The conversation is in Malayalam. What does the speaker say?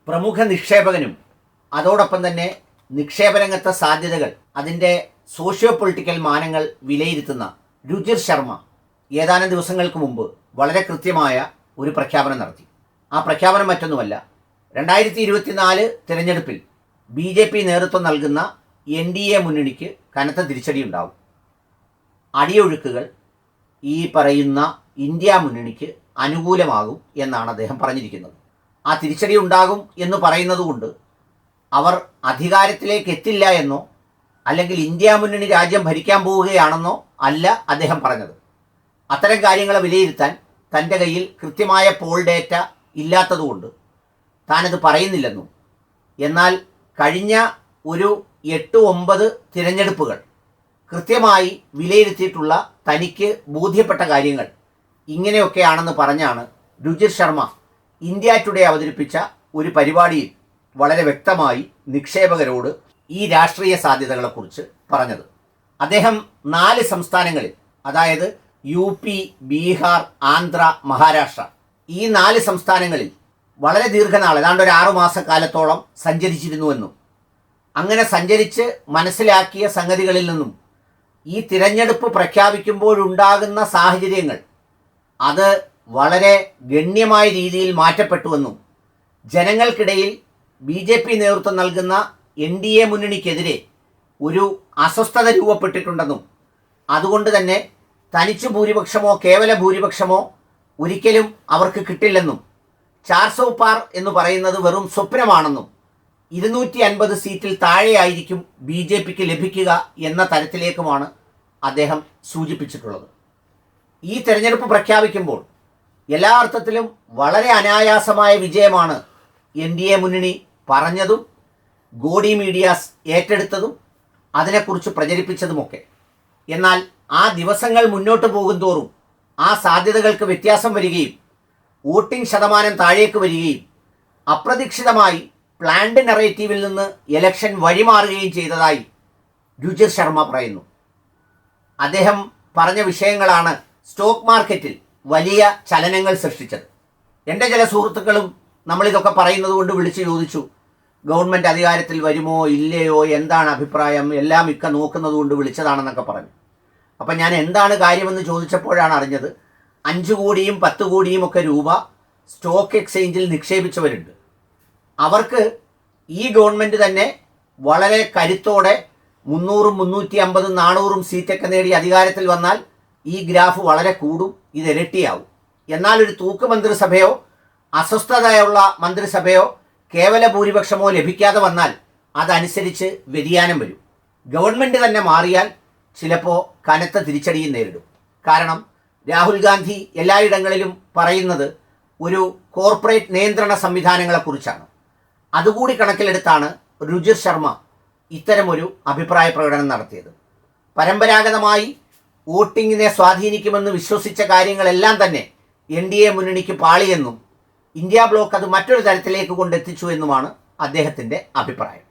പ്രമുഖ നിക്ഷേപകനും അതോടൊപ്പം തന്നെ നിക്ഷേപരംഗത്തെ സാധ്യതകൾ, അതിൻ്റെ സോഷ്യോ പൊളിറ്റിക്കൽ മാനങ്ങൾ വിലയിരുത്തുന്ന രുചിർ ശർമ്മ ഏതാനും ദിവസങ്ങൾക്ക് മുമ്പ് വളരെ കൃത്യമായ ഒരു പ്രഖ്യാപനം നടത്തി. ആ പ്രഖ്യാപനം മറ്റൊന്നുമല്ല, 2024 തിരഞ്ഞെടുപ്പിൽ BJP നേതൃത്വം നൽകുന്ന NDA മുന്നണിക്ക് കനത്ത തിരിച്ചടിയുണ്ടാവും. അടിയൊഴുക്കുകൾ ഈ പറയുന്ന ഇന്ത്യ മുന്നണിക്ക് അനുകൂലമാകും എന്നാണ് അദ്ദേഹം പറഞ്ഞിരിക്കുന്നത്. ആ തിരിച്ചടി ഉണ്ടാകും എന്ന് പറയുന്നത് കൊണ്ട് അവർ അധികാരത്തിലേക്ക് എത്തില്ല എന്നോ അല്ലെങ്കിൽ ഇന്ത്യ മുന്നണി രാജ്യം ഭരിക്കാൻ പോവുകയാണെന്നോ അല്ല അദ്ദേഹം പറഞ്ഞത്. അത്തരം കാര്യങ്ങളെ വിലയിരുത്താൻ തൻ്റെ കയ്യിൽ കൃത്യമായ പോൾ ഡേറ്റ ഇല്ലാത്തതുകൊണ്ട് താനത് പറയുന്നില്ലെന്നും, എന്നാൽ കഴിഞ്ഞ ഒരു 8-9 തിരഞ്ഞെടുപ്പുകൾ കൃത്യമായി വിലയിരുത്തിയിട്ടുള്ള തനിക്ക് ബോധ്യപ്പെട്ട കാര്യങ്ങൾ ഇങ്ങനെയൊക്കെയാണെന്ന് പറഞ്ഞാണ് രുചിർ ശർമ്മ ഇന്ത്യ ടുഡേ അവതരിപ്പിച്ച ഒരു പരിപാടിയിൽ വളരെ വ്യക്തമായി നിക്ഷേപകരോട് ഈ രാഷ്ട്രീയ സാധ്യതകളെക്കുറിച്ച് പറഞ്ഞത്. അദ്ദേഹം 4 സംസ്ഥാനങ്ങളിൽ, അതായത് UP, ബീഹാർ, ആന്ധ്ര, മഹാരാഷ്ട്ര, ഈ 4 സംസ്ഥാനങ്ങളിൽ വളരെ ദീർഘനാൾ, ഏതാണ്ട് ഒരു 6 മാസക്കാലത്തോളം സഞ്ചരിച്ചിരുന്നുവെന്നും അങ്ങനെ സഞ്ചരിച്ച് മനസ്സിലാക്കിയ സംഗതികളിൽ നിന്നും ഈ തിരഞ്ഞെടുപ്പ് പ്രഖ്യാപിക്കുമ്പോഴുണ്ടാകുന്ന സാഹചര്യങ്ങൾ അത് വളരെ ഗണ്യമായ രീതിയിൽ മാറ്റപ്പെട്ടുവെന്നും ജനങ്ങൾക്കിടയിൽ BJP നേതൃത്വം നൽകുന്ന NDA മുന്നണിക്കെതിരെ ഒരു അസ്വസ്ഥത രൂപപ്പെട്ടിട്ടുണ്ടെന്നും അതുകൊണ്ട് തന്നെ തനിച്ചു ഭൂരിപക്ഷമോ കേവല ഭൂരിപക്ഷമോ ഒരിക്കലും അവർക്ക് കിട്ടില്ലെന്നും 400 പാർ എന്ന് പറയുന്നത് വെറും സ്വപ്നമാണെന്നും 250 സീറ്റിൽ താഴെയായിരിക്കും BJPക്ക് ലഭിക്കുക എന്ന തരത്തിലേക്കുമാണ് അദ്ദേഹം സൂചിപ്പിച്ചിട്ടുള്ളത്. ഈ തെരഞ്ഞെടുപ്പ് പ്രഖ്യാപിക്കുമ്പോൾ എല്ലാ അർത്ഥത്തിലും വളരെ അനായാസമായ വിജയമാണ് NDA മുന്നണി പറഞ്ഞതും ഗോഡി മീഡിയാസ് ഏറ്റെടുത്തതും അതിനെക്കുറിച്ച് പ്രചരിപ്പിച്ചതുമൊക്കെ. എന്നാൽ ആ ദിവസങ്ങൾ മുന്നോട്ട് പോകും തോറും ആ സാധ്യതകൾക്ക് വ്യത്യാസം വരികയും വോട്ടിംഗ് ശതമാനം താഴേക്ക് വരികയും അപ്രതീക്ഷിതമായി പ്ലാൻഡ് നറേറ്റീവിൽ നിന്ന് ഇലക്ഷൻ വഴിമാറുകയും ചെയ്തതായി രുചിർ ശർമ്മ പറയുന്നു. അദ്ദേഹം പറഞ്ഞ വിഷയങ്ങളാണ് സ്റ്റോക്ക് മാർക്കറ്റിൽ വലിയ ചലനങ്ങൾ സൃഷ്ടിച്ചത്. എൻ്റെ ചില സുഹൃത്തുക്കളും നമ്മളിതൊക്കെ പറയുന്നത് കൊണ്ട് വിളിച്ച് ചോദിച്ചു, ഗവൺമെൻറ് അധികാരത്തിൽ വരുമോ ഇല്ലയോ, എന്താണ് അഭിപ്രായം, എല്ലാം ഇക്ക നോക്കുന്നത് കൊണ്ട് വിളിച്ചതാണെന്നൊക്കെ പറഞ്ഞു. അപ്പം ഞാൻ എന്താണ് കാര്യമെന്ന് ചോദിച്ചപ്പോഴാണ് അറിഞ്ഞത് 5 കോടിയും 10 കോടിയും ഒക്കെ രൂപ സ്റ്റോക്ക് എക്സ്ചേഞ്ചിൽ നിക്ഷേപിച്ചവരുണ്ട്. അവർക്ക് ഈ ഗവൺമെൻറ് തന്നെ വളരെ കരുത്തോടെ 300, 350, 400 സീറ്റൊക്കെ നേടി അധികാരത്തിൽ വന്നാൽ ഈ ഗ്രാഫ് വളരെ കൂടും, ഇത് ഇരട്ടിയാവും. എന്നാൽ ഒരു തൂക്ക് മന്ത്രിസഭയോ അസ്വസ്ഥതയുള്ള മന്ത്രിസഭയോ കേവല ഭൂരിപക്ഷമോ ലഭിക്കാതെ വന്നാൽ അതനുസരിച്ച് വ്യതിയാനം വരും. ഗവൺമെൻറ് തന്നെ മാറിയാൽ ചിലപ്പോൾ കനത്ത തിരിച്ചടിയും നേരിടും. കാരണം രാഹുൽ ഗാന്ധി എല്ലായിടങ്ങളിലും പറയുന്നത് ഒരു കോർപ്പറേറ്റ് നിയന്ത്രണ സംവിധാനങ്ങളെക്കുറിച്ചാണ്. അതുകൂടി കണക്കിലെടുത്താണ് രുചിർ ശർമ്മ ഇത്തരമൊരു അഭിപ്രായ പ്രകടനം നടത്തിയത്. പരമ്പരാഗതമായി വോട്ടിങ്ങിനെ സ്വാധീനിക്കുമെന്ന് വിശ്വസിച്ച കാര്യങ്ങളെല്ലാം തന്നെ NDA മുന്നണിക്ക് പാളിയെന്നും ഇന്ത്യ ബ്ലോക്ക് അത് മറ്റൊരു തരത്തിലേക്ക് കൊണ്ടെത്തിച്ചു എന്നുമാണ് അദ്ദേഹത്തിൻ്റെ അഭിപ്രായം.